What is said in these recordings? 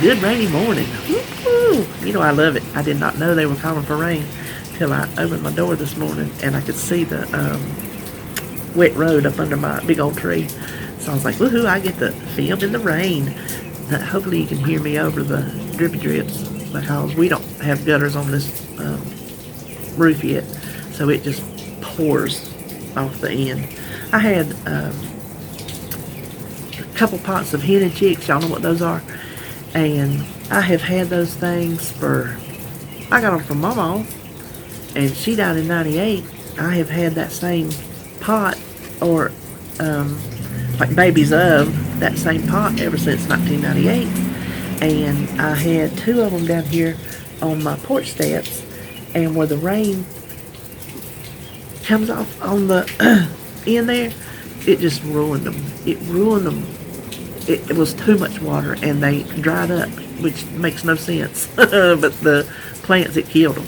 Good rainy morning. Woo-hoo. You know I love it. I did not know they were calling for rain till I opened my door this morning and I could see the wet road up under my big old tree. So I was like, woohoo, I get to film in the rain. Hopefully you can hear me over the drippy drips because we don't have gutters on this roof yet. So it just pours off the end. I had a couple pots of hen and chicks. Y'all know what those are? And I have had those things I got them from Mama, and she died in 98. I have had that same pot, or like babies of that same pot ever since 1998. And I had two of them down here on my porch steps, and where the rain comes off on the end there, it just ruined them. It ruined them. It was too much water, and they dried up, which makes no sense. But the plants, it killed them.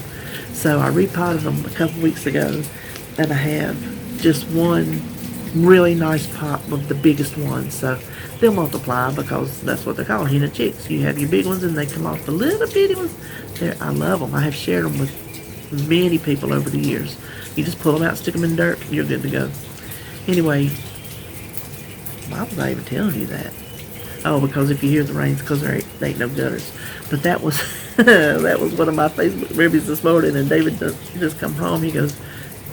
So I repotted them a couple weeks ago, and I have just one really nice pot with the biggest ones. So they'll multiply because that's what they're called, hen and chicks. You have your big ones, and they come off the little bitty ones. I love them. I have shared them with many people over the years. You just pull them out, stick them in dirt, you're good to go. Anyway, why was I even telling you that? Oh, because if you hear the rain, it's because there ain't no gutters. But that was that was one of my Facebook reviews this morning, and David just come home. He goes,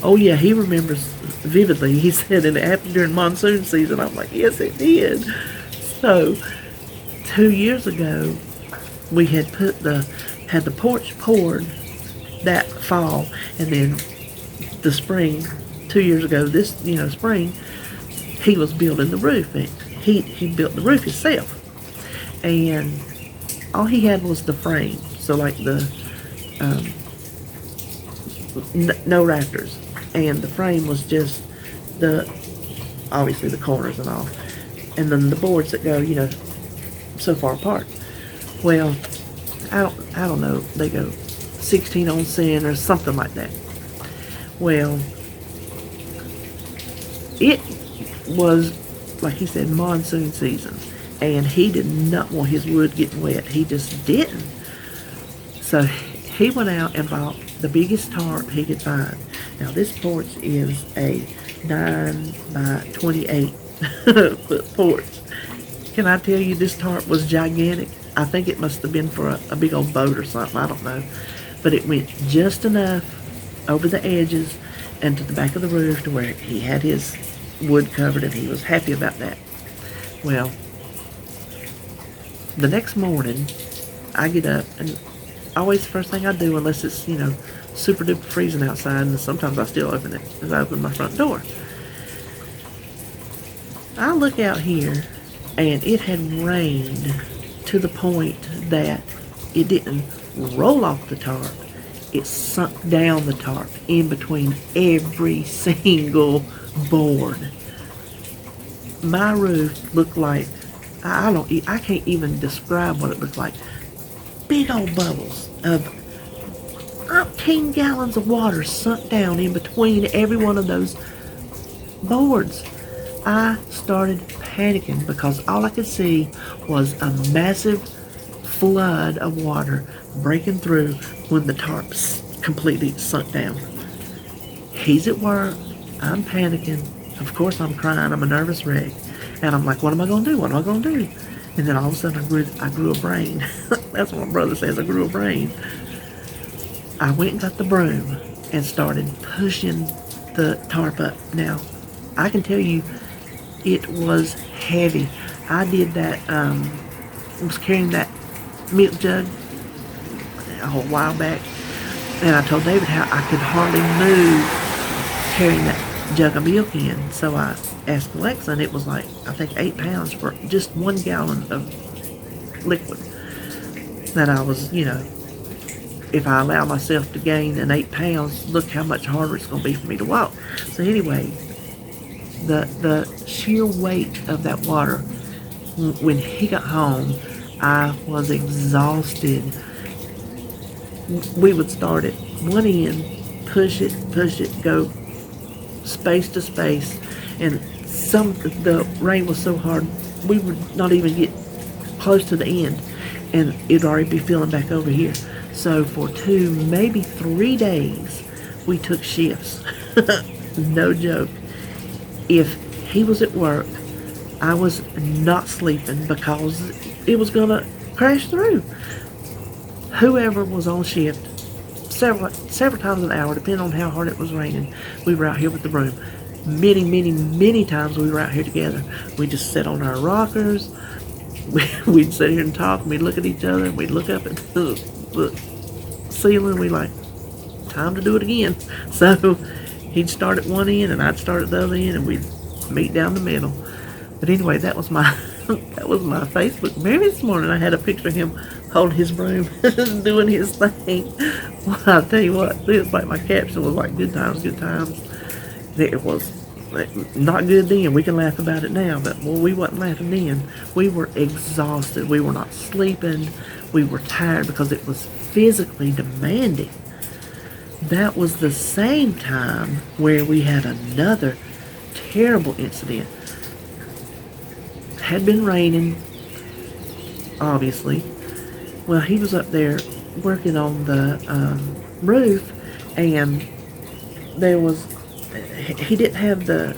oh yeah, he remembers vividly. He said it happened during monsoon season. I'm like, yes, it did. So 2 years ago, we had had the porch poured that fall, and then the spring, 2 years ago, this spring, he was building the roof. He built the roof himself, and all he had was the frame. So like the no rafters, and the frame was just obviously the corners and all, and then the boards that go so far apart. Well, I don't know. They go 16 on 10 or something like that. Well, it was, like he said, monsoon season, and he did not want his wood getting wet. He just didn't. So he went out and bought the biggest tarp he could find. Now this porch is a 9 by 28 foot porch. Can I tell you, this tarp was gigantic? I think it must have been for a big old boat or something. I don't know. But it went just enough over the edges and to the back of the roof to where he had his wood covered, and he was happy about that. Well, the next morning I get up, and always the first thing I do, unless it's super duper freezing outside, and sometimes I still open it, is I open my front door. I look out here, and it had rained to the point that it didn't roll off the tarp. It sunk down the tarp in between every single board. My roof looked like, I can't even describe what it looked like. Big old bubbles of 13 gallons of water sunk down in between every one of those boards. I started panicking because all I could see was a massive flood of water breaking through when the tarps completely sunk down. He's at work. I'm panicking. Of course I'm crying. I'm a nervous wreck. And I'm like, what am I going to do? What am I going to do? And then all of a sudden I grew a brain. That's what my brother says. I grew a brain. I went and got the broom and started pushing the tarp up. Now, I can tell you, it was heavy. I did that, was carrying that milk jug a whole while back. And I told David how I could hardly move carrying that jug of milk in. So I asked Alexa, and it was like, I think 8 pounds for just 1 gallon of liquid. That I was, if I allow myself to gain an 8 pounds, look how much harder it's going to be for me to walk. So anyway, the sheer weight of that water, when he got home, I was exhausted. We would start at one end, push it, go space to space, and the rain was so hard we would not even get close to the end. and it'd already be filling back over here. So for 2, maybe 3 days, we took shifts. No joke. If he was at work, I was not sleeping because it was going to crash through. Whoever was on shift, several times an hour, depending on how hard it was raining, we were out here with the broom. Many times we were out here together. We just sat on our rockers. We'd sit here and talk, and we'd look at each other, and we'd look up at the ceiling. We'd like, time to do it again. So he'd start at one end, and I'd start at the other end, and we'd meet down the middle. But anyway, that was my Facebook memory this morning. I had a picture of him holding his broom, doing his thing. Well, I'll tell you what, it was like my caption was like, good times, good times. It was not good then. We can laugh about it now, but well, we wasn't laughing then. We were exhausted. We were not sleeping. We were tired because it was physically demanding. That was the same time where we had another terrible incident. Had been raining, obviously. Well, he was up there working on the roof, and he didn't have the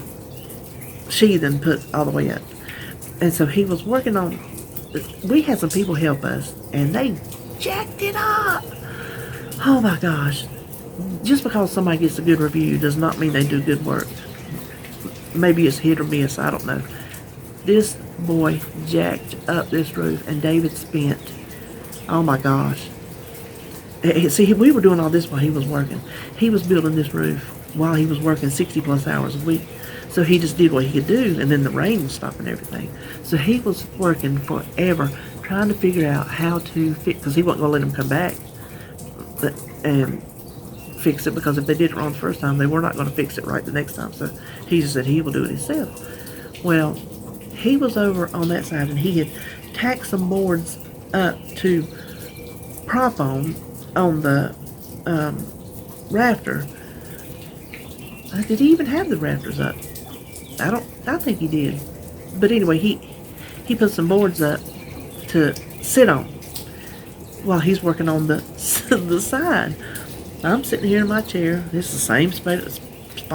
sheathing put all the way up. And so he was working on, we had some people help us, and they jacked it up. Oh my gosh. Just because somebody gets a good review does not mean they do good work. Maybe it's hit or miss, I don't know. This boy jacked up this roof, and David spent, oh my gosh. See, we were doing all this while he was working. He was building this roof while he was working 60 plus hours a week. So he just did what he could do, and then the rain was stopping everything. So he was working forever trying to figure out how to fix, because he wasn't going to let him come back and fix it, because if they did it wrong the first time, they were not going to fix it right the next time. So he just said he will do it himself. Well, he was over on that side, and he had tacked some boards up to prop on the rafter. Did he even have the rafters up? I think he did. But anyway, he put some boards up to sit on while he's working on the side. I'm sitting here in my chair. It's the same spot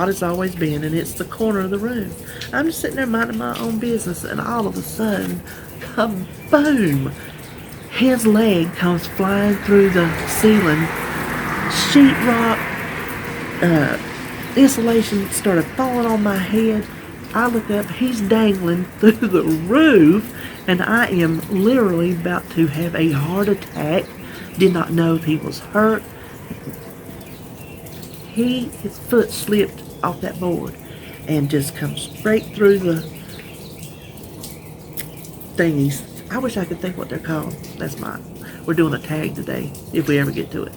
it's always been, and it's the corner of the room. I'm just sitting there minding my own business, and all of a sudden, kaboom! His leg comes flying through the ceiling. Sheetrock, insulation started falling on my head. I look up, he's dangling through the roof, and I am literally about to have a heart attack. Did not know if he was hurt. His foot slipped off that board and just come straight through the thingies. I wish I could think what they're called. That's mine. We're doing a tag today, if we ever get to it.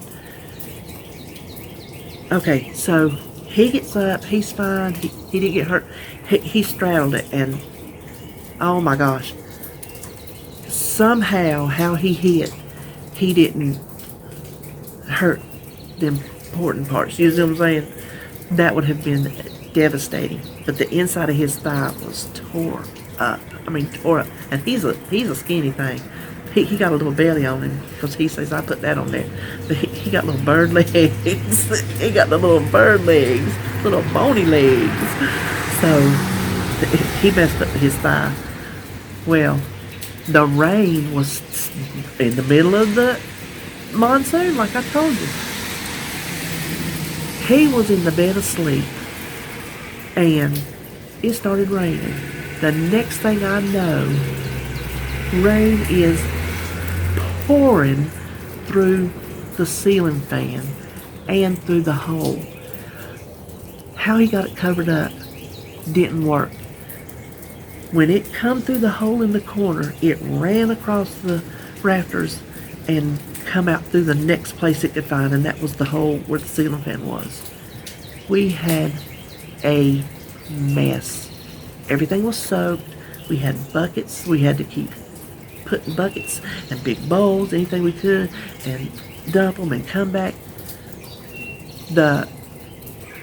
Okay, so he gets up, he's fine, he didn't get hurt. He straddled it, and oh my gosh. Somehow, how he hit, he didn't hurt the important parts. You see what I'm saying? That would have been devastating. But the inside of his thigh was tore up. Tore up. And he's a skinny thing. He got a little belly on him, because he says I put that on there. But he got little bird legs. He got the little bird legs, little bony legs. So he messed up his thigh. Well, the rain was in the middle of the monsoon, like I told you. He was in the bed asleep, and it started raining. The next thing I know, rain is pouring through the ceiling fan and through the hole. How he got it covered up didn't work. When it come through the hole in the corner, it ran across the rafters and come out through the next place it could find, and that was the hole where the ceiling fan was. We had a mess. Everything was soaked. We had buckets. We had to keep putting buckets and big bowls, anything we could, and dump them and come back. The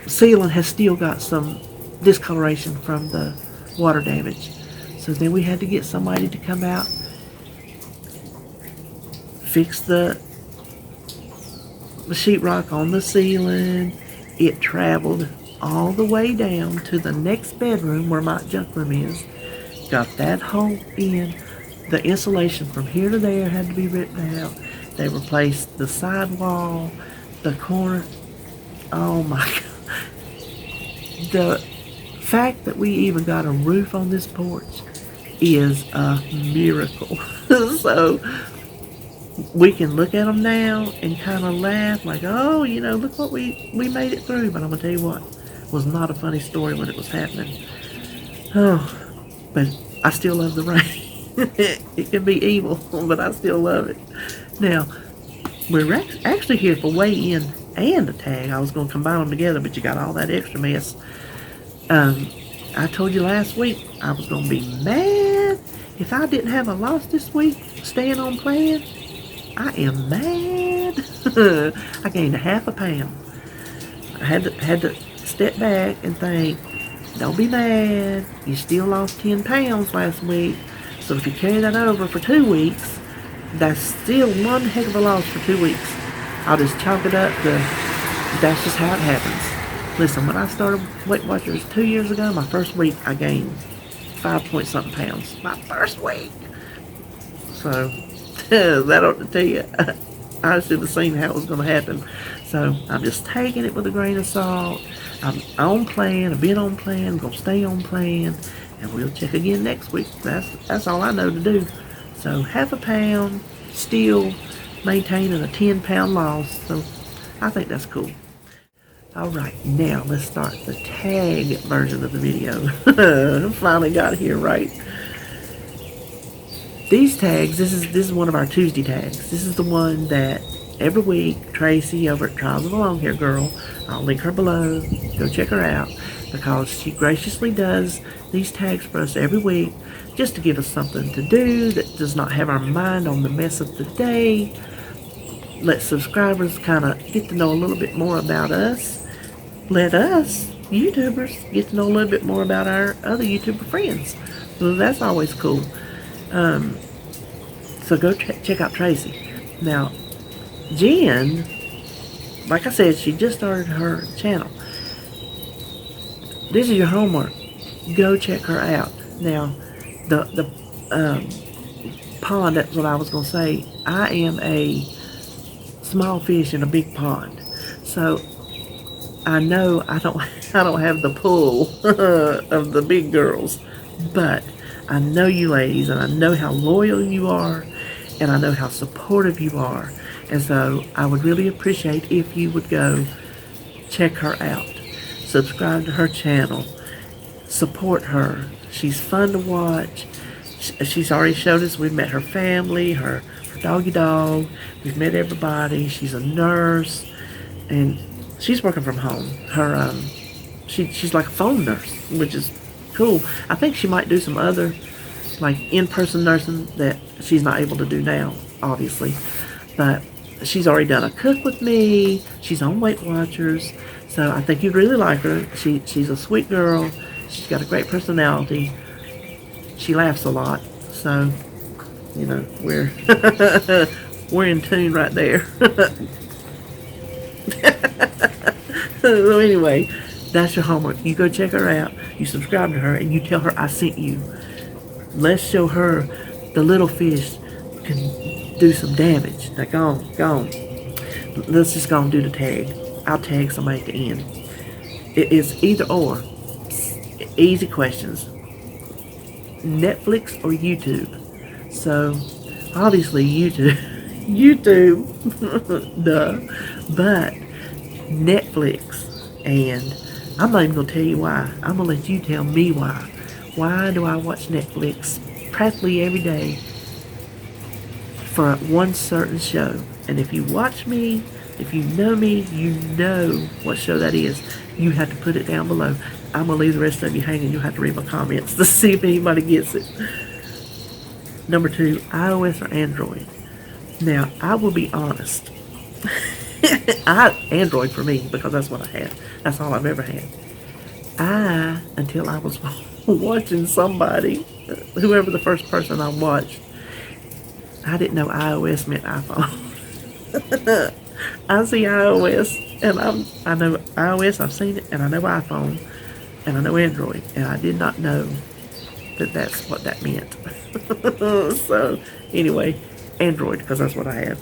ceiling has still got some discoloration from the water damage. So then we had to get somebody to come out fixed the sheetrock on the ceiling. It traveled all the way down to the next bedroom where my junk room is. Got that hole in. The insulation from here to there had to be ripped out. They replaced the sidewall, the corner. Oh my God. The fact that we even got a roof on this porch is a miracle. So we can look at them now and kind of laugh like, oh, you know, look what we made it through. But I'm going to tell you what, it was not a funny story when it was happening. Oh, but I still love the rain. It can be evil, but I still love it. Now, we're actually here for weigh-in and a tag. I was going to combine them together, but you got all that extra mess. I told you last week I was going to be mad if I didn't have a loss this week, staying on plan. I am mad. I gained a half a pound. I had to step back and think, don't be mad. You still lost 10 pounds last week. So if you carry that over for 2 weeks, that's still one heck of a loss for 2 weeks. I'll just chalk it up to, that's just how it happens. Listen, when I started Weight Watchers 2 years ago, my first week I gained 5-point-something pounds. My first week. So, that ought to tell you, I should have seen how it was going to happen. So, I'm just taking it with a grain of salt. I'm on plan. I've been on plan. I'm going to stay on plan. And we'll check again next week. That's all I know to do. So, half a pound, still maintaining a 10-pound loss. So, I think that's cool. Alright, now let's start the tag version of the video. Finally got here right. These tags, this is one of our Tuesday tags. This is the one that every week Tracey over at Trials of a Long Hair Girl, I'll link her below, go check her out, because she graciously does these tags for us every week just to give us something to do that does not have our mind on the mess of the day. Let subscribers kind of get to know a little bit more about us. Let us, YouTubers, get to know a little bit more about our other YouTuber friends. So that's always cool. So go check out Tracey. Now, Jenn, like I said, she just started her channel. This is your homework. Go check her out. Now, the pond, that's what I was going to say. I am a small fish in a big pond. So, I know I don't have the pull of the big girls, but I know you ladies, and I know how loyal you are, and I know how supportive you are, and so I would really appreciate if you would go check her out, subscribe to her channel, support her. She's fun to watch. She's already showed us. We've met her family, her doggy dog. We've met everybody. She's a nurse, and she's working from home. Her she's like a phone nurse, which is cool. I think she might do some other like in-person nursing that she's not able to do now, obviously. But she's already done a cook with me. She's on Weight Watchers, so I think you'd really like her. She's a sweet girl. She's got a great personality. She laughs a lot, so you know we're we're in tune right there. So anyway, that's your homework. You go check her out, you subscribe to her, and you tell her I sent you. Let's show her the little fish can do some damage. Now go on. Let's just go and do the tag. I'll tag somebody at the end. It is either or. Easy questions. Netflix or YouTube? So, obviously YouTube. YouTube. Duh. But Netflix, and I'm not even going to tell you why. I'm going to let you tell me why. Why do I watch Netflix practically every day for one certain show? And if you watch me, if you know me, you know what show that is. You have to put it down below. I'm going to leave the rest of you hanging. You'll have to read my comments to see if anybody gets it. Number 2, iOS or Android? Now, I will be honest. Android for me, because that's what I had. That's all I've ever had. Until I was watching somebody, whoever the first person I watched, I didn't know iOS meant iPhone. I see iOS, and I know iOS. I've seen it, and I know iPhone, and I know Android, and I did not know that that's what that meant. So anyway, Android, because that's what I have.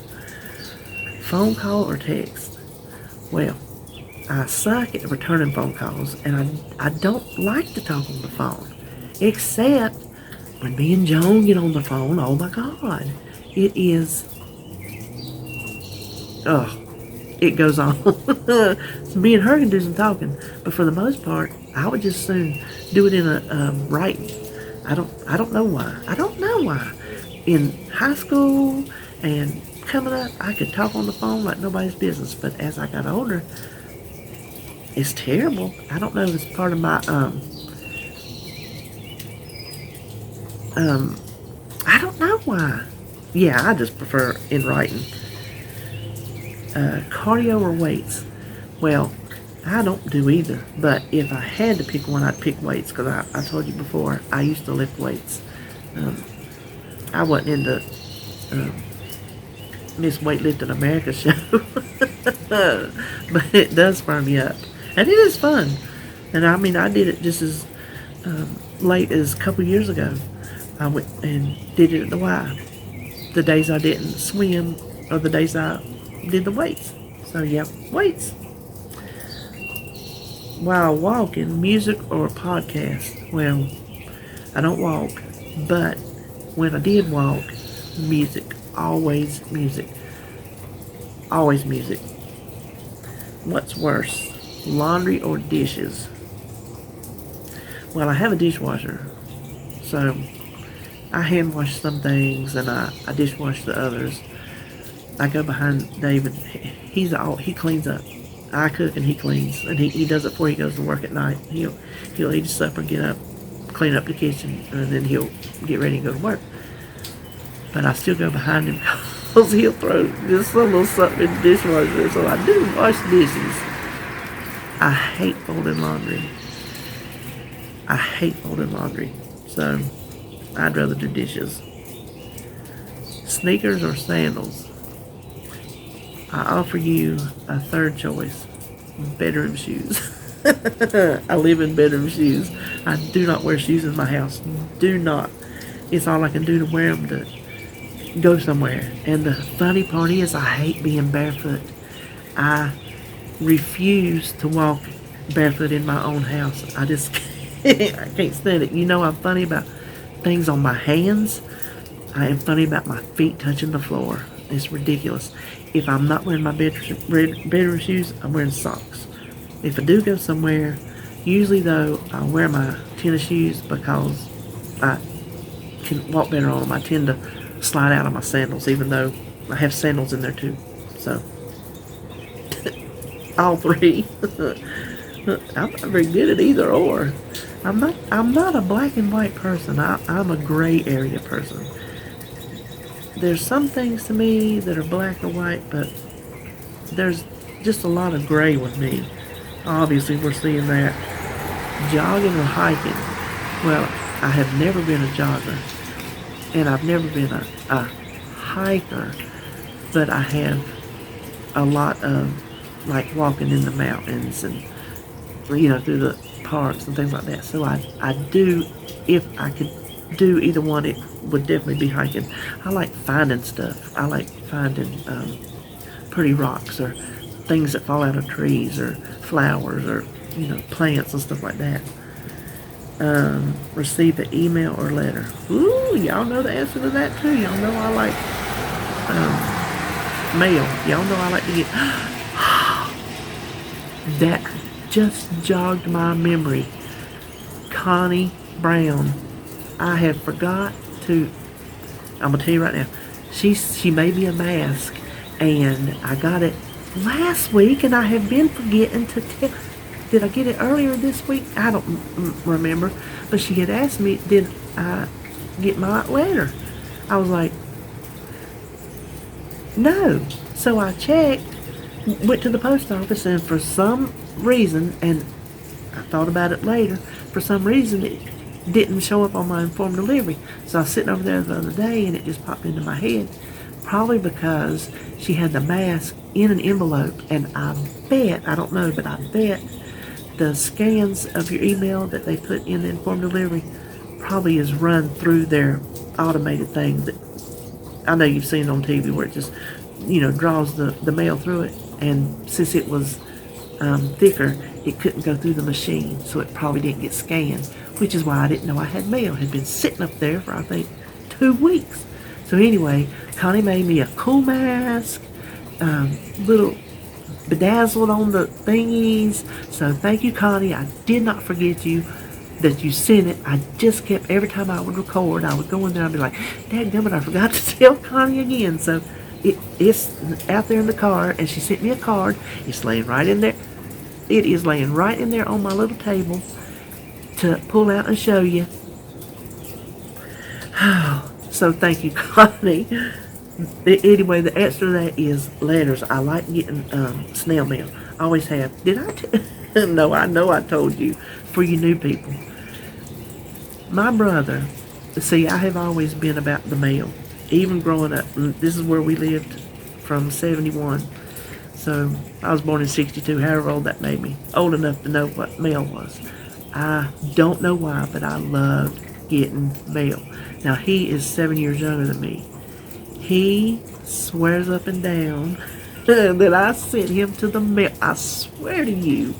Phone call or text? Well, I suck at returning phone calls, and I don't like to talk on the phone, except when me and Joan get on the phone. Oh my God, it is. Oh, it goes on. So me and her can do some talking, but for the most part, I would just soon do it in a writing. I don't know why. I don't know why. In high school and coming up, I could talk on the phone like nobody's business. But as I got older, it's terrible. I don't know if it's part of my I don't know why. Yeah, I just prefer in writing. Cardio or weights? Well, I don't do either. But if I had to pick one, I'd pick weights, because I told you before, I used to lift weights. I wasn't into Miss Weightlifting America show. But it does firm me up. And it is fun. And I mean, I did it just as late as a couple years ago. I went and did it at the Y. The days I didn't swim, or the days I did the weights. So yeah, weights. While walking, music or podcast? Well, I don't walk, but when I did walk, music. Always music. Always music. What's worse, laundry or dishes? Well, I have a dishwasher, so I hand wash some things and I dishwash the others. I go behind David. He cleans up. I cook and he cleans, and he does it before he goes to work at night. He'll eat his supper, get up, clean up the kitchen, and then he'll get ready and go to work. But I still go behind him because he'll throw just some little something in the dishwasher. So I do wash dishes. I hate folding laundry. I hate folding laundry. So I'd rather do dishes. Sneakers or sandals? I offer you a third choice. Bedroom shoes. I live in bedroom shoes. I do not wear shoes in my house. Do not. It's all I can do to wear them to go somewhere. And the funny part is, I hate being barefoot. I refuse to walk barefoot in my own house. I just I can't stand it. You know, I'm funny about things on my hands. I am funny about my feet touching the floor. It's ridiculous. If I'm not wearing my bedroom shoes, I'm wearing socks. If I do go somewhere, usually though, I wear my tennis shoes because I can walk better on them. I tend to slide out of my sandals, even though I have sandals in there too. So, all three. I'm not very good at either or. I'm not a black and white person. I'm a gray area person. There's some things to me that are black or white, but there's just a lot of gray with me. Obviously, we're seeing that. Jogging or hiking? Well, I have never been a jogger, and I've never been a hiker, but I have a lot of, like, walking in the mountains and, you know, through the parks and things like that. So I do, if I could do either one, it would definitely be hiking. I like finding stuff. I like finding pretty rocks or things that fall out of trees or flowers or, you know, plants and stuff like that. Receive an email or letter. Ooh, y'all know the answer to that too. Y'all know I like mail. Y'all know I like to get that just jogged my memory. Connie Brown. I have forgot to, I'm going to tell you right now, she made me a mask, and I got it last week, and I have been forgetting to tell. Did I get it earlier this week? I don't remember, but she had asked me, did I get my letter? I was like, no. So I checked, went to the post office, and for some reason, and I thought about it later, for some reason didn't show up on my informed delivery. So I was sitting over there the other day and it just popped into my head. Probably because she had the mask in an envelope, and I bet, I don't know, but I bet the scans of your email that they put in the informed delivery probably is run through their automated thing that I know you've seen on TV where it just, draws the mail through it. And since it was thicker, it couldn't go through the machine, so it probably didn't get scanned, which is why I didn't know I had mail. It had been sitting up there for, I think, 2 weeks. So anyway, Connie made me a cool mask, little bedazzled on the thingies. So thank you, Connie. I did not forget you, that you sent it. I just kept, every time I would record, I would go in there and be like, dadgummit, I forgot to tell Connie again. So it's out there in the car, and she sent me a card. It's laying right in there. It is laying right in there on my little table to pull out and show you. So thank you, Connie. Anyway, the answer to that is letters. I like getting snail mail. I always have. Did I? No, I know I told you. For you new people. My brother, see, I have always been about the mail. Even growing up. This is where we lived from 71. So I was born in 62, however old that made me. Old enough to know what mail was. I don't know why, but I loved getting mail. Now, he is 7 years younger than me. He swears up and down that I sent him to the mail. I swear to you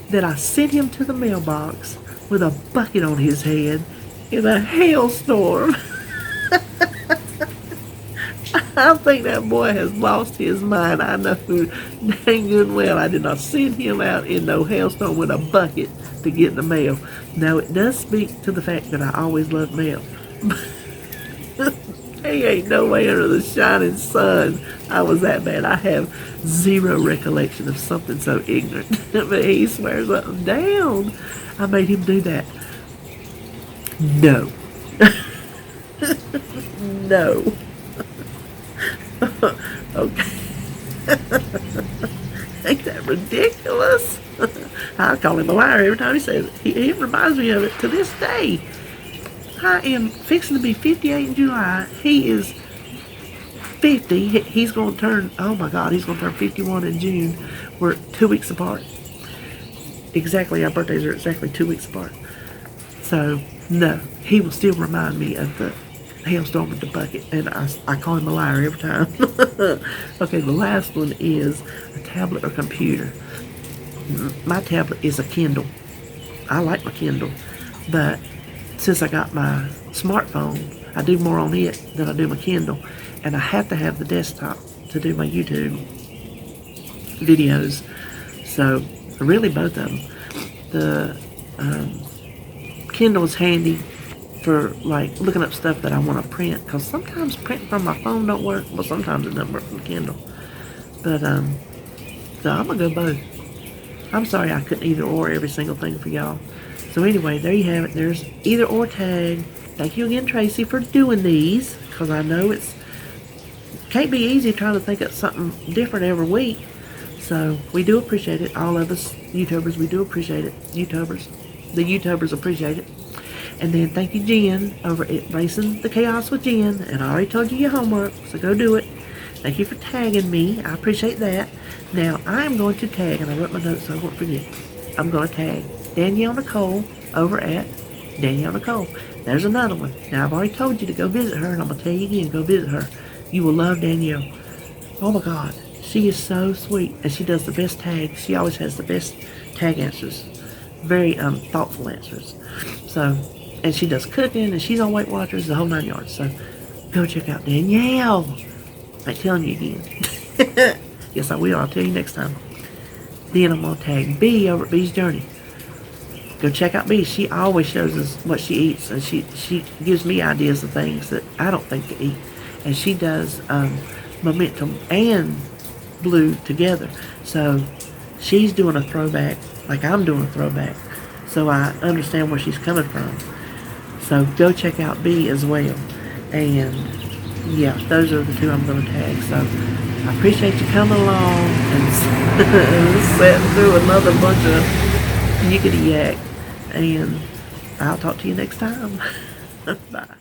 that I sent him to the mailbox with a bucket on his head in a hailstorm. I think that boy has lost his mind. I know dang good well I did not send him out in no hailstorm with a bucket to get the mail. Now, it does speak to the fact that I always loved mail. There ain't no way under the shining sun I was that bad. I have zero recollection of something so ignorant. But he swears up and down I made him do that. No. No. Okay. Ain't that ridiculous? I call him a liar every time he says it. He reminds me of it to this day. I am fixing to be 58 in July. He is 50. He's going to turn, oh my God, he's going to turn 51 in June. We're 2 weeks apart. Exactly, our birthdays are exactly 2 weeks apart. So, no, he will still remind me of the hailstorm with the bucket, and I call him a liar every time. Okay, the last one is a tablet or computer. My tablet is a Kindle. I like my Kindle, but since I got my smartphone, I do more on it than I do my Kindle, and I have to have the desktop to do my YouTube videos. So, really both of them. The Kindle is handy for like looking up stuff that I want to print, because sometimes printing from my phone don't work. Well, sometimes it doesn't work from Kindle. But so I'm gonna go both. I'm sorry I couldn't either or every single thing for y'all. So anyway, there you have it. There's either or tag. Thank you again, Tracey, for doing these, because I know it can't be easy trying to think of something different every week. So we do appreciate it. All of us YouTubers, we do appreciate it. The YouTubers appreciate it. And then thank you, Jenn, over at Racing the Chaos with Jenn. And I already told you your homework, so go do it. Thank you for tagging me. I appreciate that. Now, I'm going to tag, and I wrote my notes so I won't forget. I'm going to tag Danielle Nichole over at Danielle Nichole. There's another one. Now, I've already told you to go visit her, and I'm going to tell you again, go visit her. You will love Danielle. Oh, my God. She is so sweet, and she does the best tags. She always has the best tag answers. Very thoughtful answers. So, and she does cooking, and she's on Weight Watchers, the whole 9 yards. So, go check out Danielle. I'm telling you again. Yes, I will. I'll tell you next time. Then I'm going to tag B over at B's Journey. Go check out B. She always shows us what she eats, and she gives me ideas of things that I don't think to eat. And she does Momentum and Blue together. So she's doing a throwback like I'm doing a throwback. So I understand where she's coming from. So go check out B as well. And yeah, those are the two I'm going to tag. So I appreciate you coming along and sitting through another bunch of yickety yak. And I'll talk to you next time. Bye.